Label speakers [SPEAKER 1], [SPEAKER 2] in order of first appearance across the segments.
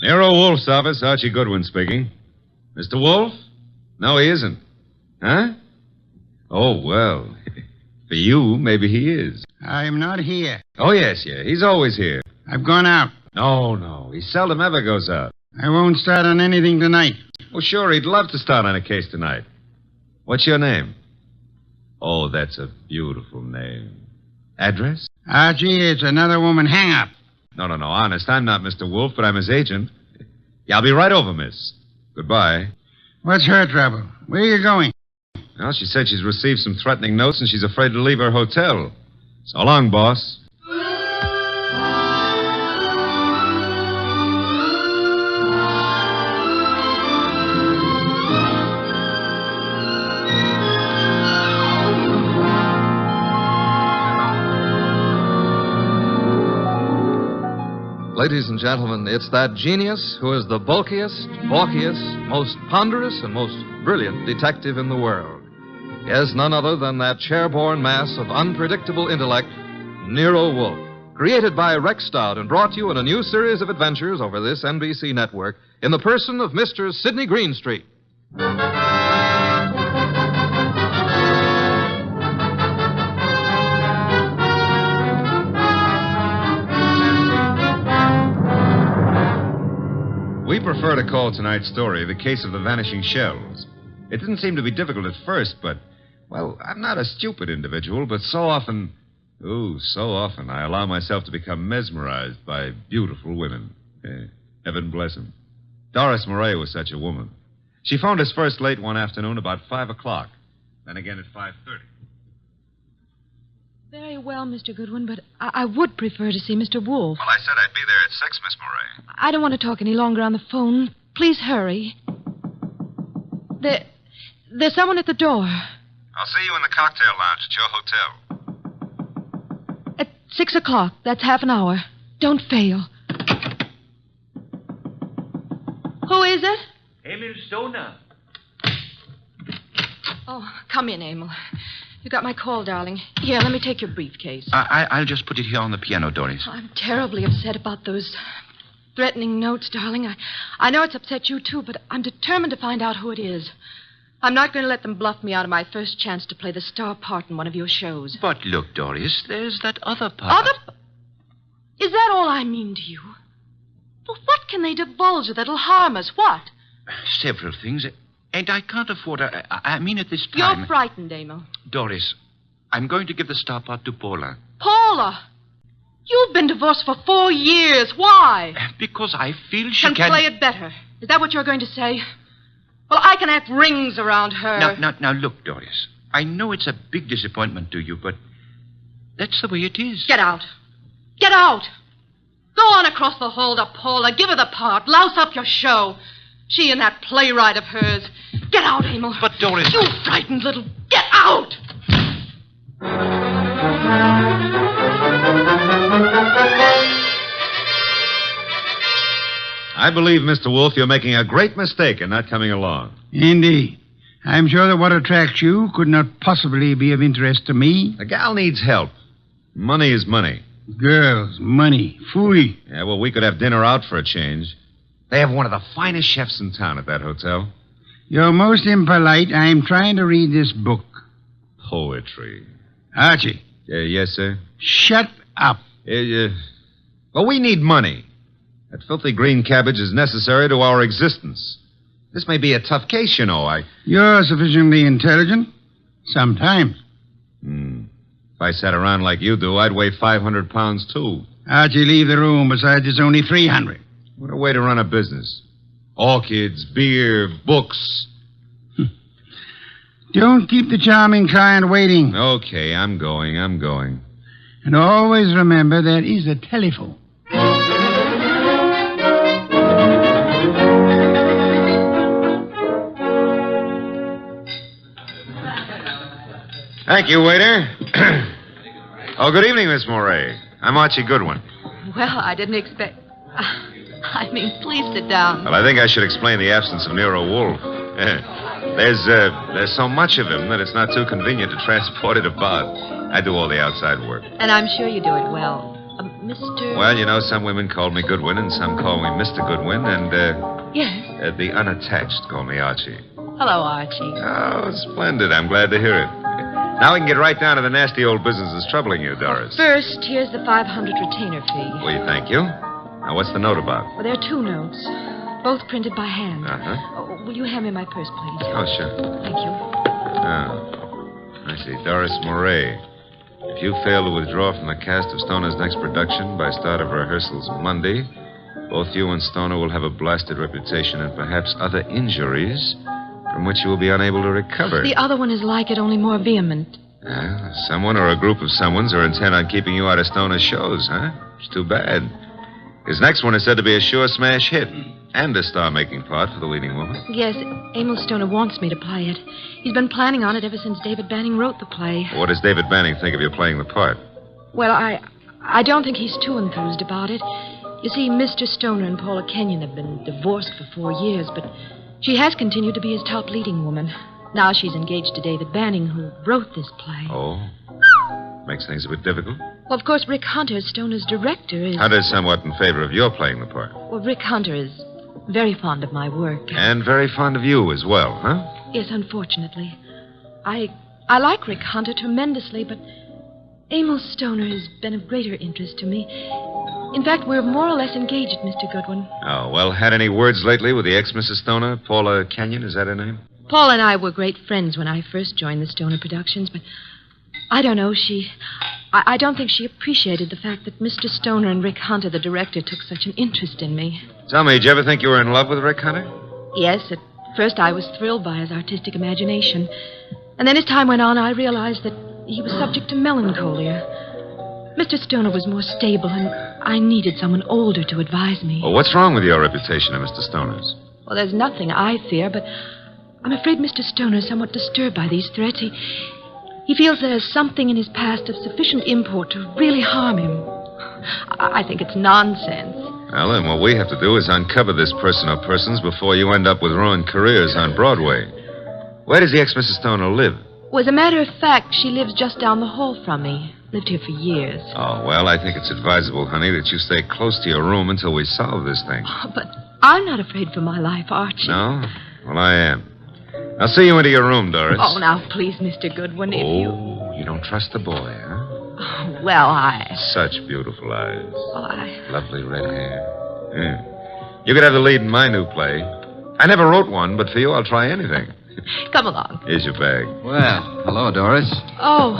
[SPEAKER 1] Nero Wolfe's office, Archie Goodwin speaking. Mr. Wolfe? No, he isn't. Huh? Oh, well. For you, maybe he is.
[SPEAKER 2] I'm not here.
[SPEAKER 1] Oh, yes. He's always here.
[SPEAKER 2] I've gone out.
[SPEAKER 1] No. He seldom ever goes out.
[SPEAKER 2] I won't start on anything tonight.
[SPEAKER 1] Oh, sure, he'd love to start on a case tonight. What's your name? Oh, that's a beautiful name. Address?
[SPEAKER 2] Archie, it's another woman hang-up.
[SPEAKER 1] No, honest. I'm not Mr. Wolfe, but I'm his agent. Yeah, I'll be right over, miss. Goodbye.
[SPEAKER 2] What's her trouble? Where are you going?
[SPEAKER 1] Well, she said she's received some threatening notes and she's afraid to leave her hotel. So long, boss.
[SPEAKER 3] Ladies and gentlemen, it's that genius who is the bulkiest, balkiest, most ponderous, and most brilliant detective in the world. Yes, none other than that chair-borne mass of unpredictable intellect, Nero Wolfe. Created by Rex Stout and brought to you in a new series of adventures over this NBC network in the person of Mr. Sidney Greenstreet.
[SPEAKER 1] We prefer to call tonight's story The Case of the Vanishing Shells. It didn't seem to be difficult at first, but, well, I'm not a stupid individual, but so often I allow myself to become mesmerized by beautiful women. Heaven bless them. Doris Murray was such a woman. She phoned us first late one afternoon about 5 o'clock, then again at 5:30.
[SPEAKER 4] Very well, Mr. Goodwin, but I would prefer to see Mr. Wolfe.
[SPEAKER 1] Well, I said I'd be there at 6, Miss Murray.
[SPEAKER 4] I don't want to talk any longer on the phone. Please hurry. There's someone at the door.
[SPEAKER 1] I'll see you in the cocktail lounge at your hotel.
[SPEAKER 4] At 6 o'clock. That's half an hour. Don't fail. Who is it?
[SPEAKER 5] Emil Stoner.
[SPEAKER 4] Oh, come in, Emil. You got my call, darling. Here, let me take your briefcase.
[SPEAKER 5] I'll just put it here on the piano, Doris.
[SPEAKER 4] I'm terribly upset about those threatening notes, darling. I know it's upset you, too, but I'm determined to find out who it is. I'm not going to let them bluff me out of my first chance to play the star part in one of your shows.
[SPEAKER 5] But look, Doris, there's that other part.
[SPEAKER 4] Is that all I mean to you? Well, what can they divulge that'll harm us? What?
[SPEAKER 5] Several things. And I can't afford... I mean, at this time...
[SPEAKER 4] You're frightened, Emil.
[SPEAKER 5] Doris, I'm going to give the star part to Paula.
[SPEAKER 4] Paula? You've been divorced for 4 years. Why?
[SPEAKER 5] Because I feel she
[SPEAKER 4] can play it better. Is that what you're going to say? Well, I can act rings around her.
[SPEAKER 5] Now, look, Doris. I know it's a big disappointment to you, but that's the way it is.
[SPEAKER 4] Get out. Get out. Go on across the hall to Paula. Give her the part. Louse up your show. She and that playwright of hers. Get out, Emil.
[SPEAKER 5] But, Doris...
[SPEAKER 4] You frightened little... Get out!
[SPEAKER 1] I believe, Mr. Wolfe, you're making a great mistake in not coming along.
[SPEAKER 2] Indeed. I'm sure that what attracts you could not possibly be of interest to me.
[SPEAKER 1] The gal needs help. Money is money.
[SPEAKER 2] Girls, money, fooey.
[SPEAKER 1] Yeah, well, we could have dinner out for a change. They have one of the finest chefs in town at that hotel.
[SPEAKER 2] You're most impolite. I'm trying to read this book.
[SPEAKER 1] Poetry.
[SPEAKER 2] Archie.
[SPEAKER 1] Yes, sir?
[SPEAKER 2] Shut up.
[SPEAKER 1] Well, we need money. That filthy green cabbage is necessary to our existence. This may be a tough case, you know.
[SPEAKER 2] You're sufficiently intelligent. Sometimes.
[SPEAKER 1] If I sat around like you do, I'd weigh 500 pounds, too.
[SPEAKER 2] Archie, leave the room. Besides, it's only 300.
[SPEAKER 1] What a way to run a business. Orchids, beer, books.
[SPEAKER 2] Don't keep the charming client waiting.
[SPEAKER 1] Okay, I'm going.
[SPEAKER 2] And always remember there is a telephone.
[SPEAKER 1] Thank you, waiter. Oh, good evening, Miss Murray. I'm Archie Goodwin.
[SPEAKER 4] Well, I didn't expect... please sit down.
[SPEAKER 1] Well, I think I should explain the absence of Nero Wolfe. There's so much of him that it's not too convenient to transport it about. I do all the outside work.
[SPEAKER 4] And I'm sure you do it well. Mr.
[SPEAKER 1] Well, you know, some women call me Goodwin and some call me Mr. Goodwin, and
[SPEAKER 4] Yes.
[SPEAKER 1] the unattached call me Archie.
[SPEAKER 4] Hello, Archie.
[SPEAKER 1] Oh, splendid. I'm glad to hear it. Now we can get right down to the nasty old business that's troubling you, Doris.
[SPEAKER 4] First, here's the 500 retainer fee.
[SPEAKER 1] Well, thank you. Now, what's the note about?
[SPEAKER 4] Well, there are 2 notes, both printed by hand.
[SPEAKER 1] Uh-huh.
[SPEAKER 4] Oh, will you hand me my purse, please?
[SPEAKER 1] Oh, sure.
[SPEAKER 4] Thank you.
[SPEAKER 1] Oh, I see. Doris Mohr. If you fail to withdraw from the cast of Stoner's next production by start of rehearsals Monday, both you and Stoner will have a blasted reputation and perhaps other injuries from which you will be unable to recover.
[SPEAKER 4] The other one is like it, only more vehement.
[SPEAKER 1] Someone or a group of someones are intent on keeping you out of Stoner's shows, huh? It's too bad. His next one is said to be a sure smash hit and a star-making part for the leading woman.
[SPEAKER 4] Yes, Emil Stoner wants me to play it. He's been planning on it ever since David Banning wrote the play.
[SPEAKER 1] What does David Banning think of you playing the part?
[SPEAKER 4] Well, I don't think he's too enthused about it. You see, Mr. Stoner and Paula Kenyon have been divorced for 4 years, but she has continued to be his top leading woman. Now she's engaged to David Banning, who wrote this play.
[SPEAKER 1] Oh? Makes things a bit difficult.
[SPEAKER 4] Well, of course, Rick Hunter, Stoner's director, is...
[SPEAKER 1] Hunter's somewhat in favor of your playing the part.
[SPEAKER 4] Well, Rick Hunter is very fond of my work.
[SPEAKER 1] And very fond of you as well, huh?
[SPEAKER 4] Yes, unfortunately. I like Rick Hunter tremendously, but Emil Stoner has been of greater interest to me. In fact, we're more or less engaged, Mr. Goodwin.
[SPEAKER 1] Oh, well, had any words lately with the ex-Mrs. Stoner? Paula Kenyon, is that her name?
[SPEAKER 4] Paul and I were great friends when I first joined the Stoner Productions, but I don't know, I don't think she appreciated the fact that Mr. Stoner and Rick Hunter, the director, took such an interest in me.
[SPEAKER 1] Tell me, did you ever think you were in love with Rick Hunter?
[SPEAKER 4] Yes, at first I was thrilled by his artistic imagination. And then as time went on, I realized that he was subject to melancholia. Mr. Stoner was more stable, and I needed someone older to advise me.
[SPEAKER 1] Well, what's wrong with your reputation of Mr. Stoner's?
[SPEAKER 4] Well, there's nothing I fear, but I'm afraid Mr. Stoner is somewhat disturbed by these threats. He feels there's something in his past of sufficient import to really harm him. I think it's nonsense.
[SPEAKER 1] Well, then what we have to do is uncover this person or persons before you end up with ruined careers on Broadway. Where does the ex-Mrs. Stoner live?
[SPEAKER 4] Well, as a matter of fact, she lives just down the hall from me. Lived here for years.
[SPEAKER 1] Oh, well, I think it's advisable, honey, that you stay close to your room until we solve this thing.
[SPEAKER 4] Oh, but I'm not afraid for my life, Archie.
[SPEAKER 1] No? Well, I am. I'll see you into your room, Doris.
[SPEAKER 4] Oh, now, please, Mr. Goodwin, if you...
[SPEAKER 1] Oh, you don't trust the boy, huh?
[SPEAKER 4] Oh, well,
[SPEAKER 1] Such beautiful eyes.
[SPEAKER 4] Oh,
[SPEAKER 1] Lovely red hair. Yeah. You could have the lead in my new play. I never wrote one, but for you, I'll try anything.
[SPEAKER 4] Come along.
[SPEAKER 1] Here's your bag.
[SPEAKER 3] Well, hello, Doris.
[SPEAKER 4] Oh,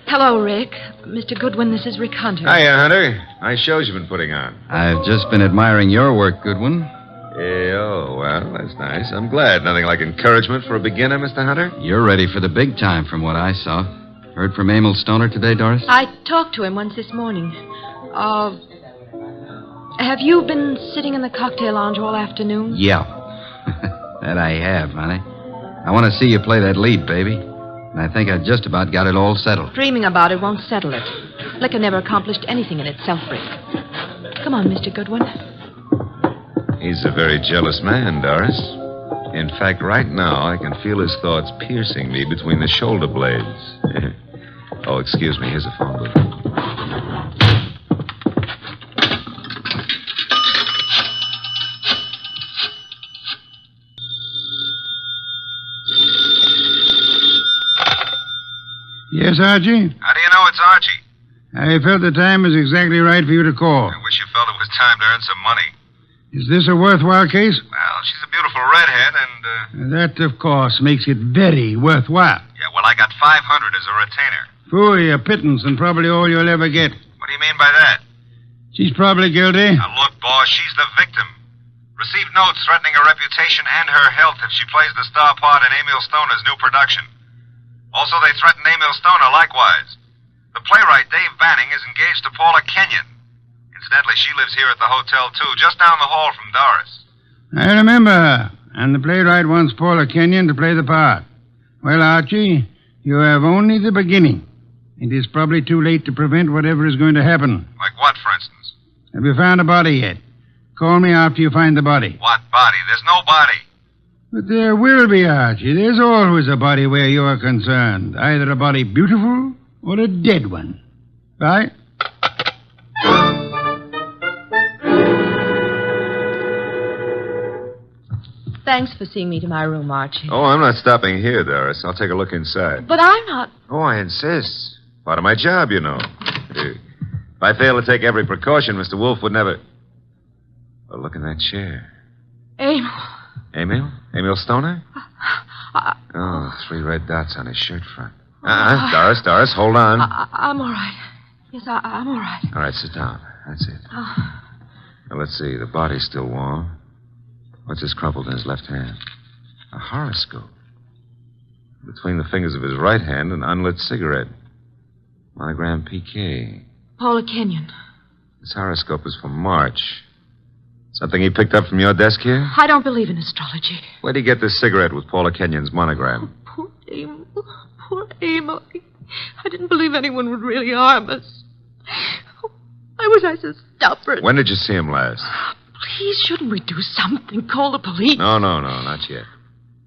[SPEAKER 4] hello, Rick. Mr. Goodwin, this is Rick Hunter.
[SPEAKER 1] Hiya, Hunter. Nice shows you've been putting on.
[SPEAKER 3] I've just been admiring your work, Goodwin.
[SPEAKER 1] Yeah, oh, well, that's nice. I'm glad. Nothing like encouragement for a beginner, Mr. Hunter.
[SPEAKER 3] You're ready for the big time from what I saw. Heard from Emil Stoner today, Doris?
[SPEAKER 4] I talked to him once this morning. Have you been sitting in the cocktail lounge all afternoon?
[SPEAKER 3] Yeah. That I have, honey. I want to see you play that lead, baby. And I think I just about got it all settled.
[SPEAKER 4] Dreaming about it won't settle it. Liquor never accomplished anything in itself, Rick. Come on, Mr. Goodwin.
[SPEAKER 1] He's a very jealous man, Doris. In fact, right now, I can feel his thoughts piercing me between the shoulder blades. Oh, excuse me. Here's a phone book.
[SPEAKER 2] Yes, Archie?
[SPEAKER 1] How do you know it's Archie?
[SPEAKER 2] I felt the time was exactly right for you to call.
[SPEAKER 1] I wish you felt it was time to earn some money.
[SPEAKER 2] Is this a worthwhile case?
[SPEAKER 1] Well, she's a beautiful redhead, and,
[SPEAKER 2] That, of course, makes it very worthwhile.
[SPEAKER 1] Yeah, well, I got 500 as a retainer.
[SPEAKER 2] For a pittance and probably all you'll ever get.
[SPEAKER 1] What do you mean by that?
[SPEAKER 2] She's probably guilty.
[SPEAKER 1] Now, look, boss, she's the victim. Received notes threatening her reputation and her health if she plays the star part in Emil Stoner's new production. Also, they threatened Emil Stoner likewise. The playwright, Dave Banning, is engaged to Paula Kenyon. Incidentally, she lives here at the hotel, too, just down the hall from Doris.
[SPEAKER 2] I remember her. And the playwright wants Paula Kenyon to play the part. Well, Archie, you have only the beginning. It is probably too late to prevent whatever is going to happen.
[SPEAKER 1] Like what, for instance?
[SPEAKER 2] Have you found a body yet? Call me after you find the body.
[SPEAKER 1] What body? There's no body.
[SPEAKER 2] But there will be, Archie. There's always a body where you are concerned. Either a body beautiful or a dead one. Bye.
[SPEAKER 4] Thanks for seeing me to my room, Archie.
[SPEAKER 1] Oh, I'm not stopping here, Doris. I'll take a look inside.
[SPEAKER 4] But I'm not...
[SPEAKER 1] Oh, I insist. Part of my job, you know. If I fail to take every precaution, Mr. Wolfe would never... Oh, look in that chair.
[SPEAKER 4] Emil.
[SPEAKER 1] Emil? Emil Stoner? Oh, 3 red dots on his shirt front. Doris, hold on.
[SPEAKER 4] I'm all right. Yes, I'm all right.
[SPEAKER 1] All right, sit down. That's it. Now, let's see. The body's still warm. What's this crumpled in his left hand? A horoscope. Between the fingers of his right hand, an unlit cigarette. Monogram PK.
[SPEAKER 4] Paula Kenyon.
[SPEAKER 1] This horoscope is from March. Something he picked up from your desk here?
[SPEAKER 4] I don't believe in astrology.
[SPEAKER 1] Where'd he get this cigarette with Paula Kenyon's monogram?
[SPEAKER 4] Poor Emil. Poor Emil. I didn't believe anyone would really harm us. Why was I so stubborn?
[SPEAKER 1] When did you see him last?
[SPEAKER 4] Please, shouldn't we do something? Call the police?
[SPEAKER 1] No, not yet.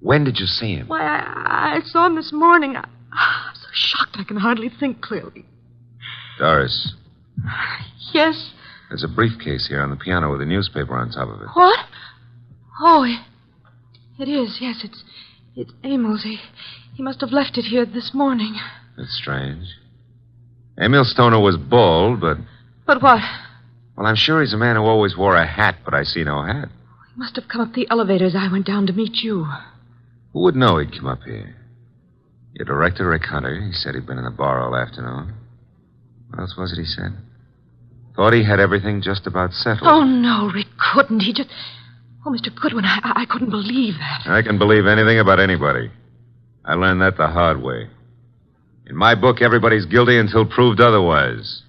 [SPEAKER 1] When did you see him?
[SPEAKER 4] Why, I saw him this morning. I'm so shocked I can hardly think clearly.
[SPEAKER 1] Doris.
[SPEAKER 4] Yes?
[SPEAKER 1] There's a briefcase here on the piano with a newspaper on top of it.
[SPEAKER 4] What? Oh, it is. Yes, it's Emil's. He must have left it here this morning.
[SPEAKER 1] That's strange. Emil Stoner was bald, but...
[SPEAKER 4] But what?
[SPEAKER 1] Well, I'm sure he's a man who always wore a hat, but I see no hat.
[SPEAKER 4] He must have come up the elevator as I went down to meet you.
[SPEAKER 1] Who would know he'd come up here? Your director, Rick Hunter, he said he'd been in the bar all afternoon. What else was it he said? Thought he had everything just about settled.
[SPEAKER 4] Oh, no, Rick couldn't. He just... Oh, Mr. Goodwin, I couldn't believe that.
[SPEAKER 1] I can believe anything about anybody. I learned that the hard way. In my book, everybody's guilty until proved otherwise.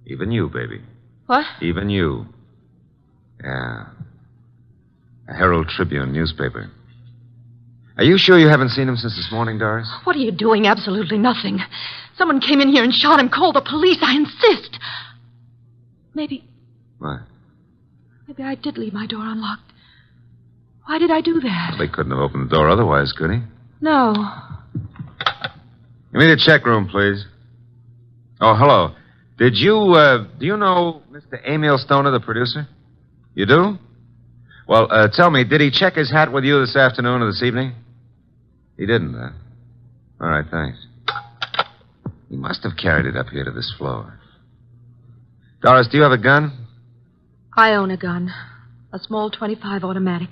[SPEAKER 1] Even you, baby.
[SPEAKER 4] What?
[SPEAKER 1] Even you. Yeah. A Herald Tribune newspaper. Are you sure you haven't seen him since this morning, Doris?
[SPEAKER 4] What are you doing? Absolutely nothing. Someone came in here and shot him. Call the police. I insist. Maybe...
[SPEAKER 1] What?
[SPEAKER 4] Maybe I did leave my door unlocked. Why did I do that?
[SPEAKER 1] Well, they couldn't have opened the door otherwise, could he?
[SPEAKER 4] No.
[SPEAKER 1] Give me the check room, please. Oh, hello. Do you know Mr. Emil Stoner, the producer? You do? Well, tell me, did he check his hat with you this afternoon or this evening? He didn't, huh? All right, thanks. He must have carried it up here to this floor. Doris, do you have a gun?
[SPEAKER 4] I own a gun. A small .25 automatic.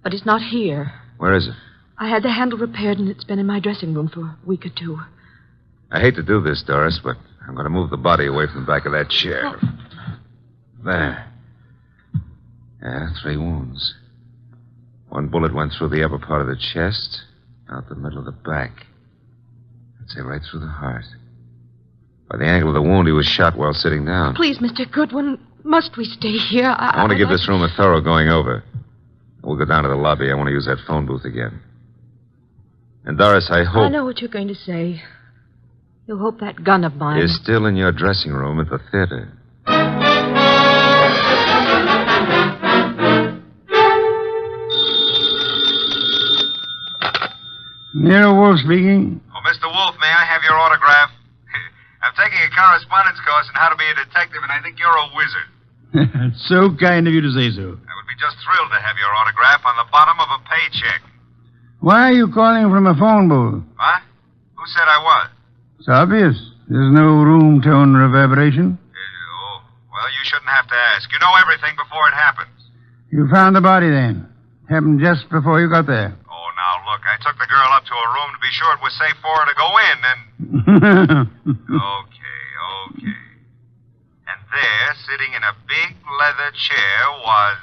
[SPEAKER 4] But it's not here.
[SPEAKER 1] Where is it?
[SPEAKER 4] I had the handle repaired, and it's been in my dressing room for a week or 2.
[SPEAKER 1] I hate to do this, Doris, but I'm going to move the body away from the back of that chair. There. Yeah, 3 wounds. 1 bullet went through the upper part of the chest, out the middle of the back. I'd say right through the heart. By the angle of the wound, he was shot while sitting down.
[SPEAKER 4] Please, Mr. Goodwin, must we stay here?
[SPEAKER 1] I want to give this room a thorough going over. We'll go down to the lobby. I want to use that phone booth again. And, Doris, I hope...
[SPEAKER 4] I know what you're going to say. You'll hope that gun of mine...
[SPEAKER 1] is still in your dressing room at the theater.
[SPEAKER 2] Nero Wolfe speaking.
[SPEAKER 1] Oh, Mr. Wolfe, may I have your autograph? I'm taking a correspondence course on how to be a detective, and I think you're a wizard.
[SPEAKER 2] It's so kind of you to say so.
[SPEAKER 1] I would be just thrilled to have your autograph on the bottom of a paycheck.
[SPEAKER 2] Why are you calling from a phone booth?
[SPEAKER 1] What? Who said I was?
[SPEAKER 2] It's obvious. There's no room tone reverberation.
[SPEAKER 1] Well, you shouldn't have to ask. You know everything before it happens.
[SPEAKER 2] You found the body then. Happened just before you got there.
[SPEAKER 1] Oh, now, look, I took the girl up to her room to be sure it was safe for her to go in, and... Okay. And there, sitting in a big leather chair, was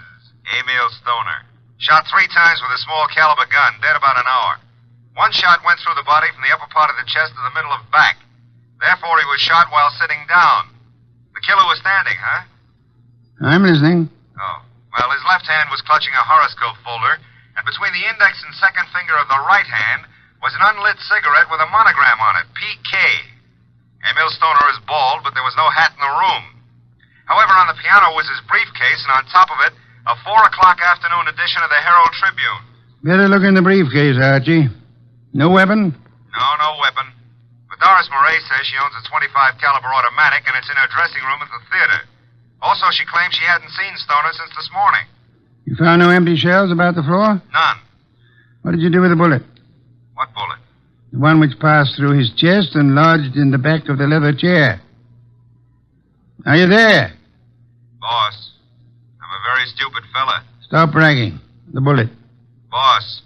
[SPEAKER 1] Emil Stoner. Shot 3 times with a small caliber gun, dead about an hour. 1 shot went through the body from the upper part of the chest to the middle of back. Therefore, he was shot while sitting down. The killer was standing, huh?
[SPEAKER 2] I'm listening.
[SPEAKER 1] Oh. Well, his left hand was clutching a horoscope folder, and between the index and second finger of the right hand was an unlit cigarette with a monogram on it, PK. Emil Stoner is bald, but there was no hat in the room. However, on the piano was his briefcase, and on top of it, a 4:00 afternoon edition of the Herald Tribune.
[SPEAKER 2] Better look in the briefcase, Archie. No weapon?
[SPEAKER 1] No weapon. But Doris Murray says she owns a .25 caliber automatic, and it's in her dressing room at the theater. Also, she claims she hadn't seen Stoner since this morning.
[SPEAKER 2] You found no empty shells about the floor?
[SPEAKER 1] None.
[SPEAKER 2] What did you do with the bullet?
[SPEAKER 1] What bullet?
[SPEAKER 2] The one which passed through his chest and lodged in the back of the leather chair. Are you there?
[SPEAKER 1] Boss, I'm a very stupid fella.
[SPEAKER 2] Stop bragging. The bullet.
[SPEAKER 1] Boss,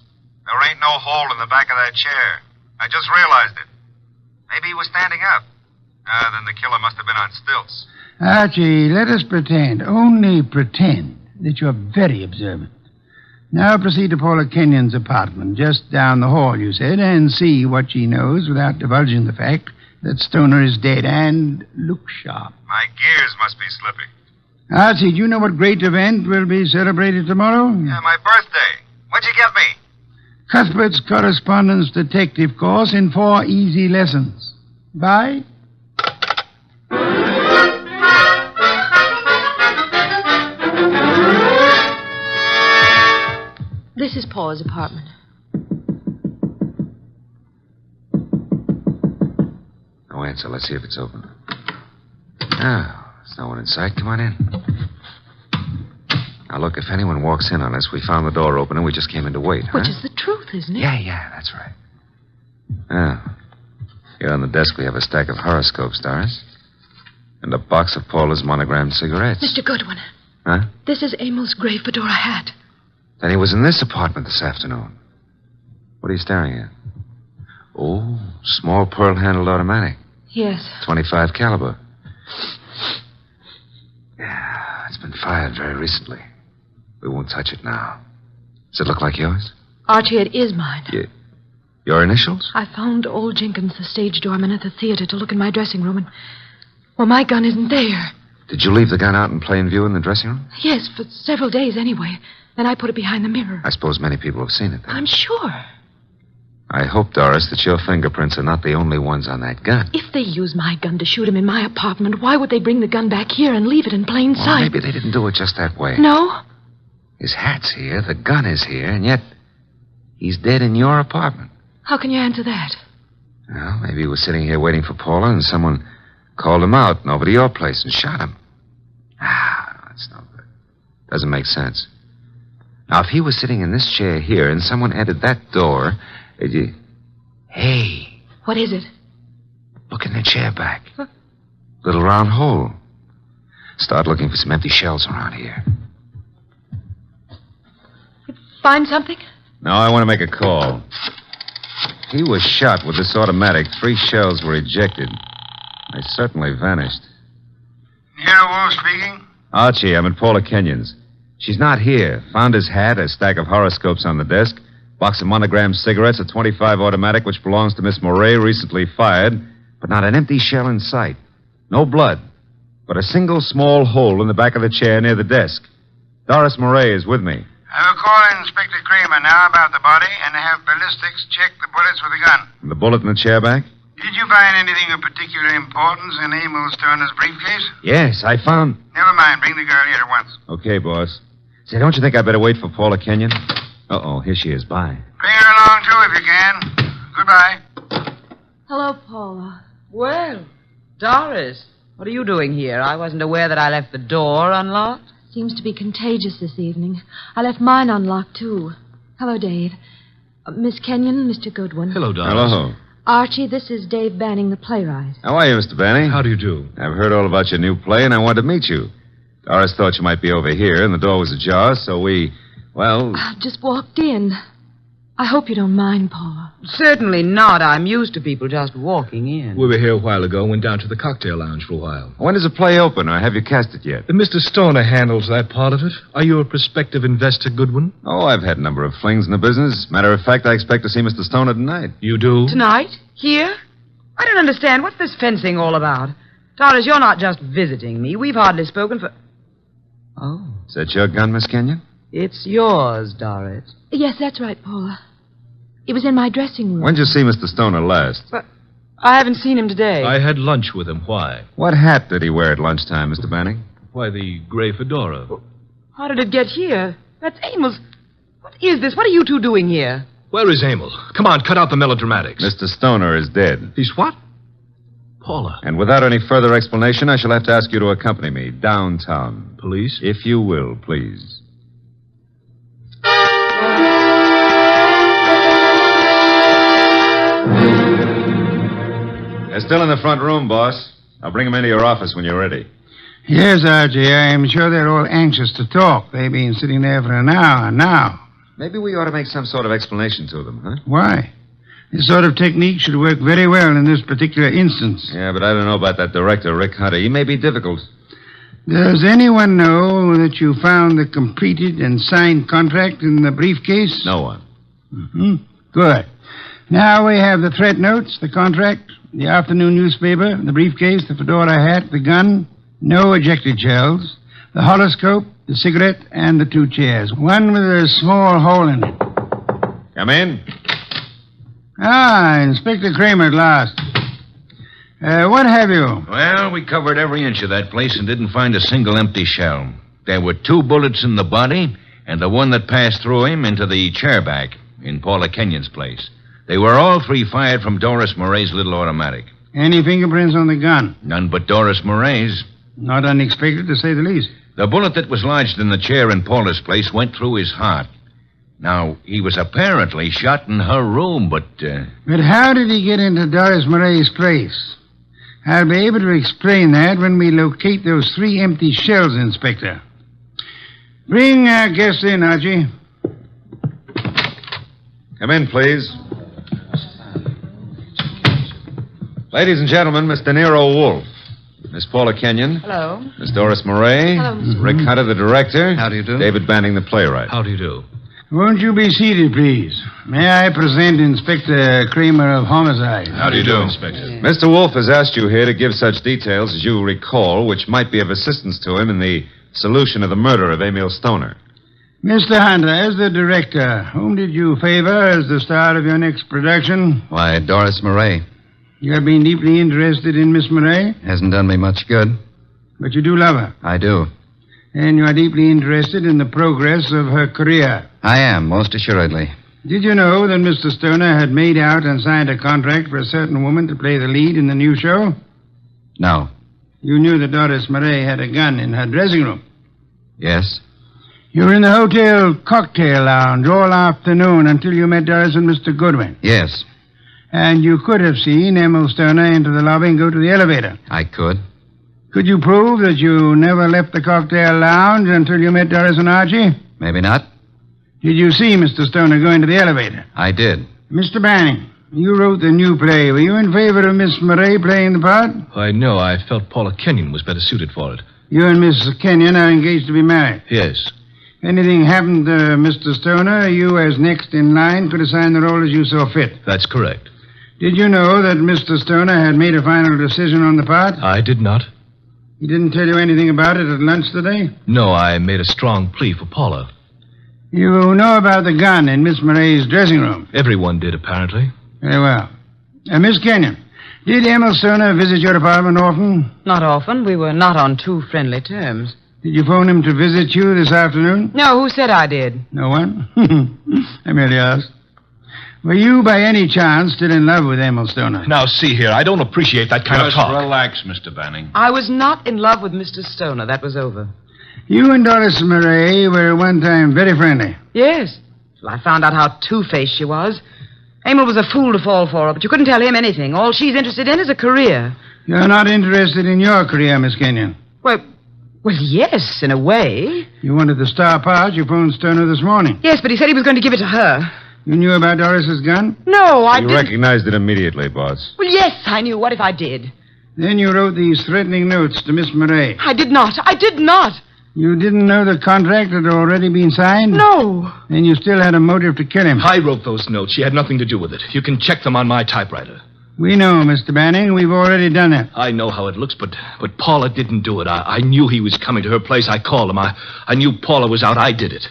[SPEAKER 1] there ain't no hole in the back of that chair. I just realized it. Maybe he was standing up. Then the killer must have been on stilts.
[SPEAKER 2] Archie, let us pretend, only pretend, that you're very observant. Now proceed to Paula Kenyon's apartment, just down the hall, you said, and see what she knows without divulging the fact that Stoner is dead. And look sharp.
[SPEAKER 1] My gears must be slipping.
[SPEAKER 2] Archie, do you know what great event will be celebrated tomorrow?
[SPEAKER 1] Yeah, my birthday. What'd you get me?
[SPEAKER 2] Cuthbert's correspondence detective course in 4 easy lessons. Bye.
[SPEAKER 4] This is Paula's apartment.
[SPEAKER 1] No answer. Let's see if it's open. Oh, there's no one in sight. Come on in. Now, look, if anyone walks in on us, we found the door open and we just came in to wait, huh?
[SPEAKER 4] Which is the truth, isn't it?
[SPEAKER 1] Yeah, that's right. Oh. Here on the desk we have a stack of horoscopes, Doris. And a box of Paula's monogrammed cigarettes.
[SPEAKER 4] Mr. Goodwin.
[SPEAKER 1] Huh?
[SPEAKER 4] This is Emil's gray fedora hat.
[SPEAKER 1] Then he was in this apartment this afternoon. What are you staring at? Oh, small pearl-handled automatic.
[SPEAKER 4] Yes.
[SPEAKER 1] 25 caliber. Yeah, it's been fired very recently. We won't touch it now. Does it look like yours?
[SPEAKER 4] Archie, it is mine.
[SPEAKER 1] Your initials?
[SPEAKER 4] I found old Jenkins, the stage doorman at the theater, to look in my dressing room, and... well, my gun isn't there.
[SPEAKER 1] Did you leave the gun out in plain view in the dressing room?
[SPEAKER 4] Yes, for several days anyway. Then I put it behind the mirror.
[SPEAKER 1] I suppose many people have seen it then.
[SPEAKER 4] I'm sure.
[SPEAKER 1] I hope, Doris, that your fingerprints are not the only ones on that gun.
[SPEAKER 4] If they use my gun to shoot him in my apartment, why would they bring the gun back here and leave it in plain
[SPEAKER 1] Well,
[SPEAKER 4] sight?
[SPEAKER 1] maybe they didn't do it just that way.
[SPEAKER 4] No?
[SPEAKER 1] His hat's here, the gun is here, and yet he's dead in your apartment.
[SPEAKER 4] How can you answer that?
[SPEAKER 1] Well, maybe he was sitting here waiting for Paula, and someone called him out and over to your place and shot him. That's no good. Doesn't make sense. Now, if he was sitting in this chair here and someone entered that door, Hey.
[SPEAKER 4] What is it?
[SPEAKER 1] Look in the chair back. Huh? Little round hole. Start looking for some empty shells around here.
[SPEAKER 4] You find something?
[SPEAKER 1] No, I want to make a call. He was shot with this automatic. 3 shells were ejected. They certainly vanished.
[SPEAKER 2] Nero Wolfe speaking.
[SPEAKER 1] Archie, I'm at Paula Kenyon's. She's not here. Found his hat, a stack of horoscopes on the desk, box of monogrammed cigarettes, a .25 automatic which belongs to Miss Moret, recently fired, but not an empty shell in sight. No blood, but a single small hole in the back of the chair near the desk. Doris Moret is with me.
[SPEAKER 2] I will call Inspector Kramer now about the body and have ballistics check the bullets with the gun.
[SPEAKER 1] And the bullet in the chair back?
[SPEAKER 2] Did you find anything of particular importance in Emil Stoner's briefcase?
[SPEAKER 1] Yes, I found...
[SPEAKER 2] Never mind. Bring the girl here at once.
[SPEAKER 1] Okay, boss. Say, don't you think I better wait for Paula Kenyon? Uh-oh, here she is. Bye.
[SPEAKER 2] Bring her along, too, if you can. Goodbye.
[SPEAKER 4] Hello, Paula.
[SPEAKER 6] Well, Doris, what are you doing here? I wasn't aware that I left the door unlocked.
[SPEAKER 4] Seems to be contagious this evening. I left mine unlocked, too. Hello, Dave. Miss Kenyon, Mr. Goodwin.
[SPEAKER 7] Hello, Doris.
[SPEAKER 1] Hello.
[SPEAKER 4] Archie, this is Dave Banning, the playwright.
[SPEAKER 1] How are you, Mr. Banning?
[SPEAKER 7] How do you do?
[SPEAKER 1] I've heard all about your new play, and I wanted to meet you. Doris thought you might be over here, and the door was ajar, so we... Well...
[SPEAKER 4] I just walked in. I hope you don't mind, Paula.
[SPEAKER 6] Certainly not. I'm used to people just walking in.
[SPEAKER 7] We were here a while ago and went down to the cocktail lounge for a while.
[SPEAKER 1] When does the play open, or have you cast it yet?
[SPEAKER 7] Mr. Stoner handles that part of it. Are you a prospective investor, Goodwin?
[SPEAKER 1] Oh, I've had a number of flings in the business. Matter of fact, I expect to see Mr. Stoner tonight.
[SPEAKER 7] You do?
[SPEAKER 6] Tonight? Here? I don't understand. What's this fencing all about? Doris, you're not just visiting me. We've hardly spoken for... Oh.
[SPEAKER 1] Is that your gun, Miss Kenyon?
[SPEAKER 6] It's yours, Doris.
[SPEAKER 4] Yes, that's right, Paula. It was in my dressing room.
[SPEAKER 1] When did you see Mr. Stoner last?
[SPEAKER 6] But I haven't seen him today.
[SPEAKER 7] I had lunch with him. Why?
[SPEAKER 1] What hat did he wear at lunchtime, Mr. Banning?
[SPEAKER 7] Why, the gray fedora.
[SPEAKER 6] How did it get here? That's Emil's. What is this? What are you two doing here?
[SPEAKER 7] Where is Emil? Come on, cut out the melodramatics.
[SPEAKER 1] Mr. Stoner is dead.
[SPEAKER 7] He's what? Paula.
[SPEAKER 1] And without any further explanation, I shall have to ask you to accompany me downtown.
[SPEAKER 7] Police?
[SPEAKER 1] If you will, please. still in the front room, boss. I'll bring them into your office when you're ready.
[SPEAKER 2] Yes, Archie, I'm sure they're all anxious to talk. They've been sitting there for an hour now.
[SPEAKER 1] Maybe we ought to make some sort of explanation to them, huh?
[SPEAKER 2] Why? This sort of technique should work very well in this particular instance.
[SPEAKER 1] Yeah, but I don't know about that director, Rick Hunter. He may be difficult.
[SPEAKER 2] Does anyone know that you found the completed and signed contract in the briefcase?
[SPEAKER 1] No one.
[SPEAKER 2] Mm-hmm. Good. Now we have the threat notes, the contract, the afternoon newspaper, the briefcase, the fedora hat, the gun, no ejected shells, the horoscope, the cigarette, and the 2 chairs. One with a small hole in it.
[SPEAKER 1] Come in.
[SPEAKER 2] Ah, Inspector Kramer at last. What have you?
[SPEAKER 5] Well, we covered every inch of that place and didn't find a single empty shell. There were 2 bullets in the body and the one that passed through him into the chair back in Paula Kenyon's place. They were all 3 fired from Doris Murray's little automatic.
[SPEAKER 2] Any fingerprints on the gun?
[SPEAKER 5] None but Doris Murray's.
[SPEAKER 2] Not unexpected, to say the least.
[SPEAKER 5] The bullet that was lodged in the chair in Paula's place went through his heart. Now, he was apparently shot in her room, but...
[SPEAKER 2] But how did he get into Doris Murray's place? I'll be able to explain that when we locate those 3 empty shells, Inspector. Bring our guest in, Archie.
[SPEAKER 1] Come in, please. Ladies and gentlemen, Mr. Nero Wolfe. Miss Paula Kenyon.
[SPEAKER 6] Hello.
[SPEAKER 1] Miss Doris Murray.
[SPEAKER 4] Hello, Mr.
[SPEAKER 1] Rick Hunter, the director.
[SPEAKER 7] How do you do?
[SPEAKER 1] David Banning, the playwright.
[SPEAKER 7] How do you do?
[SPEAKER 2] Won't you be seated, please? May I present Inspector Kramer of Homicide?
[SPEAKER 7] How do you do, Inspector?
[SPEAKER 1] Mr. Wolfe has asked you here to give such details as you recall, which might be of assistance to him in the solution of the murder of Emil Stoner.
[SPEAKER 2] Mr. Hunter, as the director, whom did you favor as the star of your next production?
[SPEAKER 8] Why, Doris Murray.
[SPEAKER 2] You have been deeply interested in Miss Murray,
[SPEAKER 8] Hasn't done me much good.
[SPEAKER 2] but you do love her.
[SPEAKER 8] I do.
[SPEAKER 2] And you are deeply interested in the progress of her career.
[SPEAKER 8] I am, most assuredly.
[SPEAKER 2] Did you know that Mr. Stoner had made out and signed a contract for a certain woman to play the lead in the new show?
[SPEAKER 8] No.
[SPEAKER 2] You knew that Doris Murray had a gun in her dressing room.
[SPEAKER 8] Yes?
[SPEAKER 2] You were in the hotel cocktail lounge all afternoon until you met Doris and Mr. Goodwin.
[SPEAKER 8] Yes,
[SPEAKER 2] And you could have seen Emil Stoner into the lobby and go to the elevator.
[SPEAKER 8] I could.
[SPEAKER 2] Could you prove that you never left the cocktail lounge until you met Doris and Archie?
[SPEAKER 8] Maybe not.
[SPEAKER 2] Did you see Mr. Stoner go into the elevator?
[SPEAKER 8] I did.
[SPEAKER 2] Mr. Banning, you wrote the new play. Were you in favor of Miss Murray playing the part?
[SPEAKER 7] Why, no, I felt Paula Kenyon was better suited for it.
[SPEAKER 2] You and Miss Kenyon are engaged to be married.
[SPEAKER 7] Yes.
[SPEAKER 2] If anything happened to Mr. Stoner, you, as next in line, could assign the role as you saw fit.
[SPEAKER 7] That's correct.
[SPEAKER 2] Did you know that Mr. Stoner had made a final decision on the part?
[SPEAKER 7] I did not.
[SPEAKER 2] He didn't tell you anything about it at lunch today?
[SPEAKER 7] No, I made a strong plea for Paula.
[SPEAKER 2] You know about the gun in Miss Murray's dressing room?
[SPEAKER 7] Everyone did, apparently.
[SPEAKER 2] Very well. Miss Kenyon, did Emil Stoner visit your apartment often?
[SPEAKER 6] Not often. We were not on too friendly terms.
[SPEAKER 2] Did you phone him to visit you this afternoon?
[SPEAKER 6] No, who said I did?
[SPEAKER 2] No one? I merely asked. Were you, by any chance, still in love with Emil Stoner?
[SPEAKER 7] Now, see here, I don't appreciate that kind of
[SPEAKER 5] Just
[SPEAKER 7] talk.
[SPEAKER 5] relax, Mr. Banning.
[SPEAKER 6] I was not in love with Mr. Stoner. That was over.
[SPEAKER 2] You and Doris Murray were at one time very friendly.
[SPEAKER 6] Yes. Well, I found out how two-faced she was. Emil was a fool to fall for her, but you couldn't tell him anything. All she's interested in is a career.
[SPEAKER 2] You're not interested in your career, Miss Kenyon.
[SPEAKER 6] Well, yes, in a way.
[SPEAKER 2] You wanted the star part. You phoned Stoner this morning.
[SPEAKER 6] Yes, but he said he was going to give it to her.
[SPEAKER 2] You knew about Doris's gun?
[SPEAKER 6] No, I
[SPEAKER 1] You
[SPEAKER 6] didn't.
[SPEAKER 1] recognized it immediately, boss.
[SPEAKER 6] Well, yes, I knew. What if I did?
[SPEAKER 2] Then you wrote these threatening notes to Miss Murray.
[SPEAKER 6] I did not. I did not.
[SPEAKER 2] You didn't know the contract had already been signed?
[SPEAKER 6] No.
[SPEAKER 2] Then you still had a motive to kill him.
[SPEAKER 7] I wrote those notes. She had nothing to do with it. You can check them on my typewriter.
[SPEAKER 2] We know, Mr. Banning. We've already done that.
[SPEAKER 7] I know how it looks, but Paula didn't do it. I knew he was coming to her place. I called him. I knew Paula was out. I did it.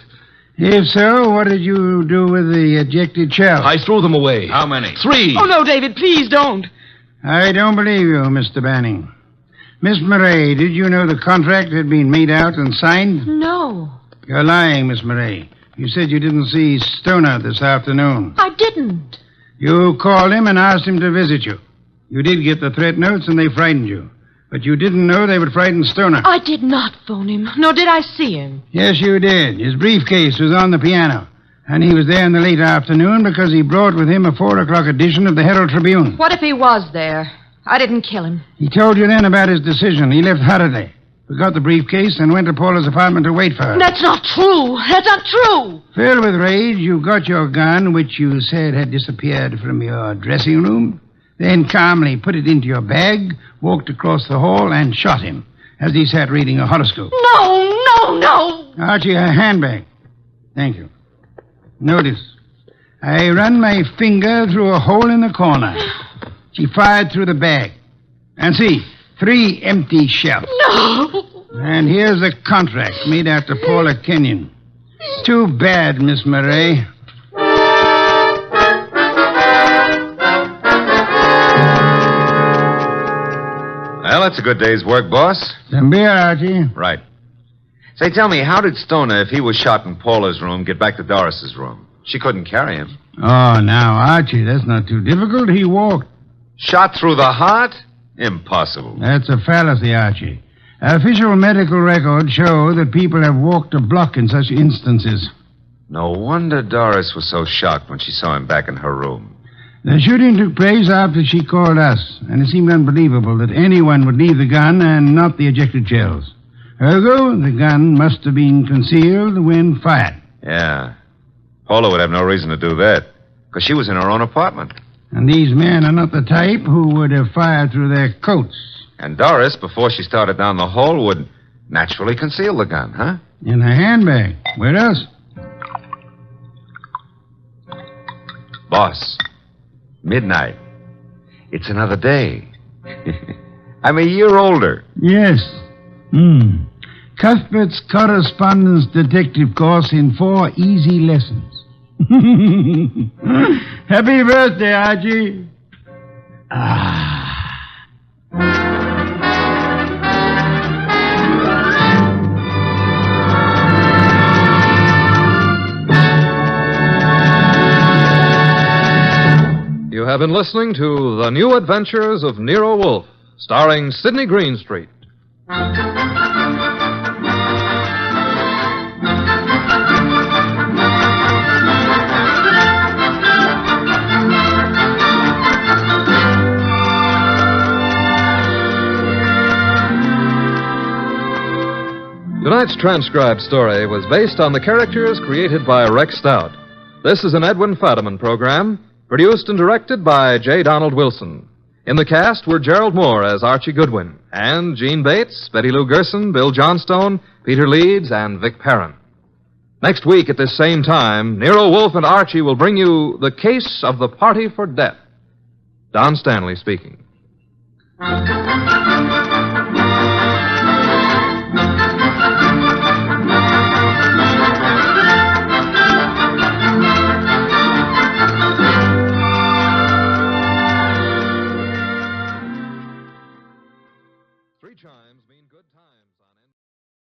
[SPEAKER 2] If so, what did you do with the ejected shell?
[SPEAKER 7] I threw them away.
[SPEAKER 5] How many?
[SPEAKER 7] 3.
[SPEAKER 6] Oh, no, David, please don't.
[SPEAKER 2] I don't believe you, Mr. Banning. Miss Murray, did you know the contract had been made out and signed?
[SPEAKER 4] No,
[SPEAKER 2] You're lying, Miss Murray. You said you didn't see Stoner this afternoon.
[SPEAKER 4] I didn't.
[SPEAKER 2] You called him and asked him to visit you. You did get the threat notes and they frightened you. But you didn't know they would frighten Stoner.
[SPEAKER 4] I did not phone him, nor did I see him.
[SPEAKER 2] Yes, you did. His briefcase was on the piano. And he was there in the late afternoon because he brought with him a 4 o'clock edition of the Herald Tribune.
[SPEAKER 4] What if he was there? I didn't kill him.
[SPEAKER 2] He told you then about his decision. He left hurriedly, forgot the briefcase, and went to Paula's apartment to wait for her.
[SPEAKER 4] That's not true. That's not true.
[SPEAKER 2] Filled with rage, you got your gun, which you said had disappeared from your dressing room, then calmly put it into your bag, walked across the hall, and shot him as he sat reading a horoscope.
[SPEAKER 4] No.
[SPEAKER 2] Archie, a handbag. Thank you. Notice, I run my finger through a hole in the corner. She fired through the bag. And see, 3 empty shells.
[SPEAKER 4] No.
[SPEAKER 2] And here's the contract made out to Paula Kenyon. Too bad, Miss Murray.
[SPEAKER 1] Well, that's a good day's work, boss.
[SPEAKER 2] Some beer, Archie.
[SPEAKER 1] Right. Say, tell me, how did Stoner, if he was shot in Paula's room, get back to Doris's room? She couldn't carry him.
[SPEAKER 2] Oh, now, Archie, that's not too difficult. He walked.
[SPEAKER 1] Shot through the heart? Impossible.
[SPEAKER 2] That's a fallacy, Archie. Official medical records show that people have walked a block in such instances.
[SPEAKER 1] No wonder Doris was so shocked when she saw him back in her room.
[SPEAKER 2] The shooting took place after she called us, and it seemed unbelievable that anyone would leave the gun and not the ejected shells. Ergo, the gun must have been concealed when fired.
[SPEAKER 1] Yeah. Paula would have no reason to do that, because she was in her own apartment.
[SPEAKER 2] And these men are not the type who would have fired through their coats.
[SPEAKER 1] And Doris, before she started down the hole, would naturally conceal the gun, huh?
[SPEAKER 2] In her handbag. Where else?
[SPEAKER 1] Boss, midnight. It's another day. I'm a year older.
[SPEAKER 2] Yes. Cuthbert's correspondence detective course in 4 easy lessons. Happy birthday, Archie.
[SPEAKER 3] You have been listening to The New Adventures of Nero Wolfe, starring Sidney Greenstreet. Tonight's transcribed story was based on the characters created by Rex Stout. This is an Edwin Fadiman program, produced and directed by J. Donald Wilson. In the cast were Gerald Mohr as Archie Goodwin, and Gene Bates, Betty Lou Gerson, Bill Johnstone, Peter Leeds, and Vic Perrin. Next week at this same time, Nero Wolfe and Archie will bring you The Case of the Party for Death. Don Stanley speaking. Three chimes.